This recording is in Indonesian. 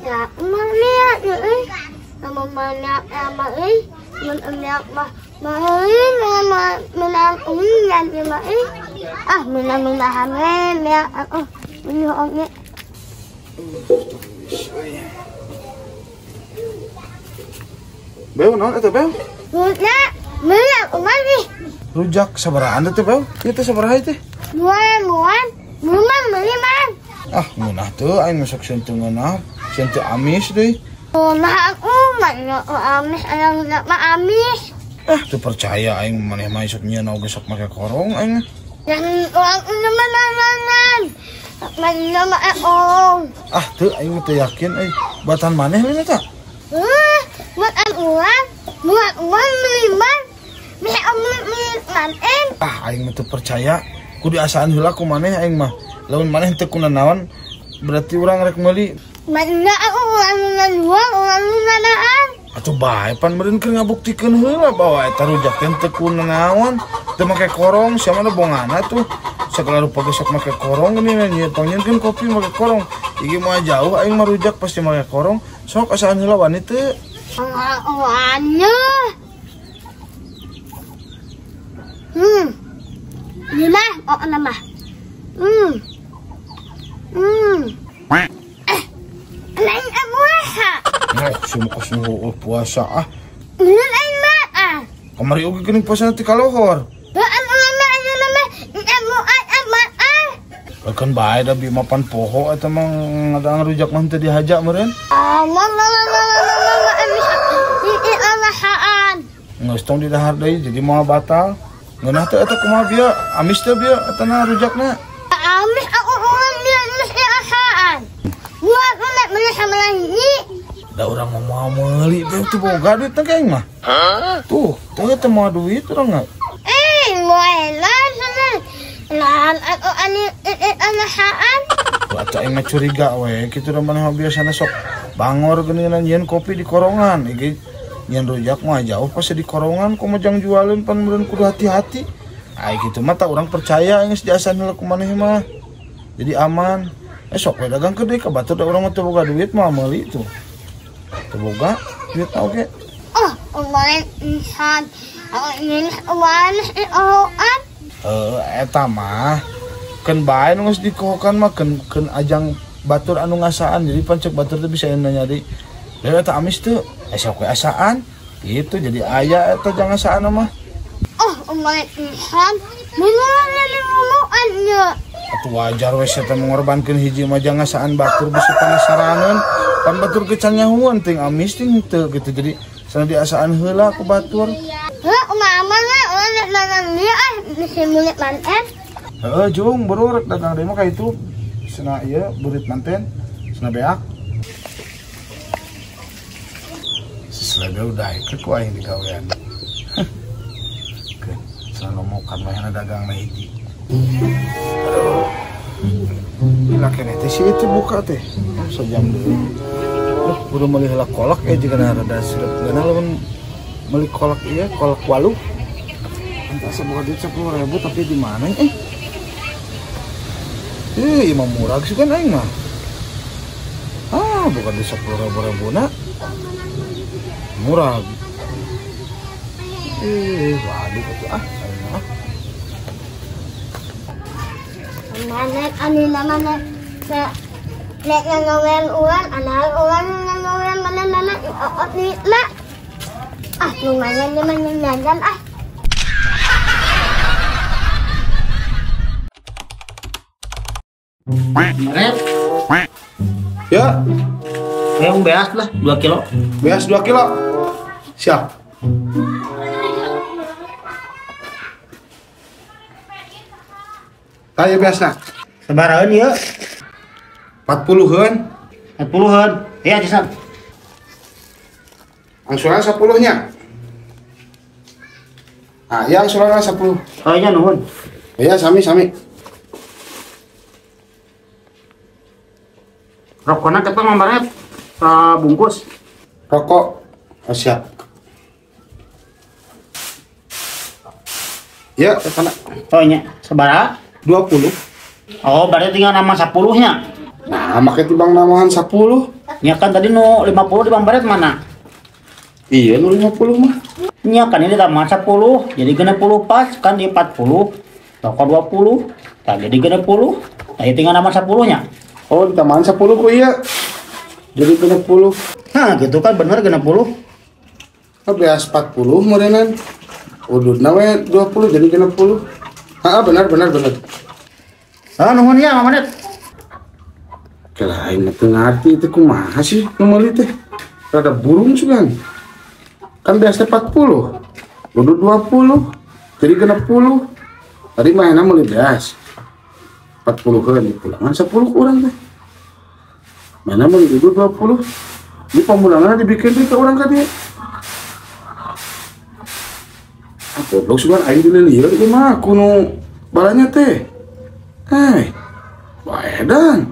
Ya, lihat nih, sama banyak sama ini, menang menang ya, menyoongnya. Bel, non eta bel? Rujak, menang umani. Rujak sabarahan teh bel? Ieu teh sabaraha teh? Muan, meliman. Ah, ngeunah teu aing masuk sentuh ngeunah, sentuh amis deui. Oh, nah aku mah amis, ayang mah amis. Ah, teu percaya aing maneh mah isuk nyieun oge sok make korong aing. Yang orang mana mana mah ong. Ah, teu aing teu yakin batan maneh we eta? Buat uang meliman. Meh meliman Ah, aing mah teu percaya. Kudu asaan heula ku maneh aing mah. Lamun maneh teu kunaon berarti urang rek meuli. Mana aku orang nanaan. Atuh bae pan meureun keur ngabuktikeun heula bahwa eta rujak teh teu kunaon, teu make korong, sia mana bongana tuh. Segala rupa gesok make korong geuning nya nyieun kopi make korong. Igi mah jauh aing mah rujak pasti make korong. Sok asaan heula wani teu. Awalnya. Lima, nama. Lain puasa. Nah, sumuk puasa ah. Lain mah. Kamari oge geuning puasa ti kalohor. Kan bae da bi mapan poho eta mah ngadang rujak mah teu dihaja meureun. Geus tong di dahar deui jadi moal batal. Ngeunah teh eta kumaha bieu? Amis teh bieu eta na rujakna. Amis aku urang bieu asaan. Buat unek meuli sama lagi. Da urang mah moal meuli teh teu boga duit teh aing mah. Tuh, teh moal duit urang enggak? Moelan sana. Lan aku asaan. Atuh aing mah curiga we, kitu da maneh biasana sok bangor geuningan nyieun kopi di korongan. Iki nyieun rujak mah jauh pasti di korongan ku mah jang jualin pan meureun kudu hati-hati. Ai kitu mah tak urang percaya geus diasan heula ku maneh mah. Jadi aman. Sok we dagang ke deui ka batur da urang mah teu boga duit mah meuli tuh. Teu boga duit oge. Oh, kemarin insan. Aku ingin kemarin oan. Eta mah keun bae nu geus dikohokan mah keun ajang batur anu ngasaan. Jadi pancek batur teh bisa nyari. Lah eta amis teu sok we asaan. Gitu jadi aya eta jang asaan mah. Oh, kemarin insan. Menurut ngomong Atuh wajar we eta mengorbankeun hiji mah jang ngasaan batur bisa panasaraneun. Pan batur ge can nyahuan ting amis ting teu gitu. Jadi sana diasaan heula ku batur. Mama lah dagang dia bisa mulut manten. Jung bro rek dagang deui mah ka itu. Cenah ieu burit manten, cenah beak. Selebe udah ikut ku aing digawean. Keun cenah mokan mah dagang mah hiji. Aduh. Bila keneh teh si itu buka teh. Sejam deui. Kudu meuli heula kolak jigana rada seureut geuna lamun meuli kolak ieu kolak walu. Entah sebuah duit 10.000 tapi di mana mah murah sih kan aing mah. Bukan di 10.000 nak. Murah. Waduh itu aing mah. Mana anila mana nek ngawen uang, anak uang ngawen mana ni lah. Lumayan jajan Meret, Ya, yang beas lah 2 kilo. beas 2 kilo. Siap. Tanya beasna. Sebaran ya, 40-an. 40-an. Ya, Cisan. Angsuran 10-nya. Ah, ya angsuran 10. Oh iya nuhun. Ya, sami-sami. Rokoknya kita Meret bungkus. Rokok. Oh, siap. Ya, kana Oh iya, sebarang. 20. Oh, berarti tinggal nama 10-nya. Nah, make timbang namahan 10. Ya kan tadi nu 50 di Bang Baret mana? Iya, nu 50 mah. Ya kan ini tambah 10, jadi genep 10 pas kan di 40. Rokok 20, tak jadi genep 10. Nah, tinggal nama 10-nya. Oh, tambahan 10 ku iya. Jadi 60. Nah, gitu kan bener genep 10. Beas 40 meureunnan. Ududna we 20 jadi 60. Ah, benar. Ah, nuhun ya, Mama Net. Kelain teu ngarti teh kumaha sih nu meuli teh. Rada burung sugan. Kan beas teh 40. Udud 20. Jadi 60. Tadi mainna meuli beas. 40 kan pulangan 10 kurang teh. Mana meuli udud 20. Ini pemulangan dibikin teh ke urang ka dieu. Goblok sugan aing dililieur ieu mah kuno balanya teh. Hei. Baedan.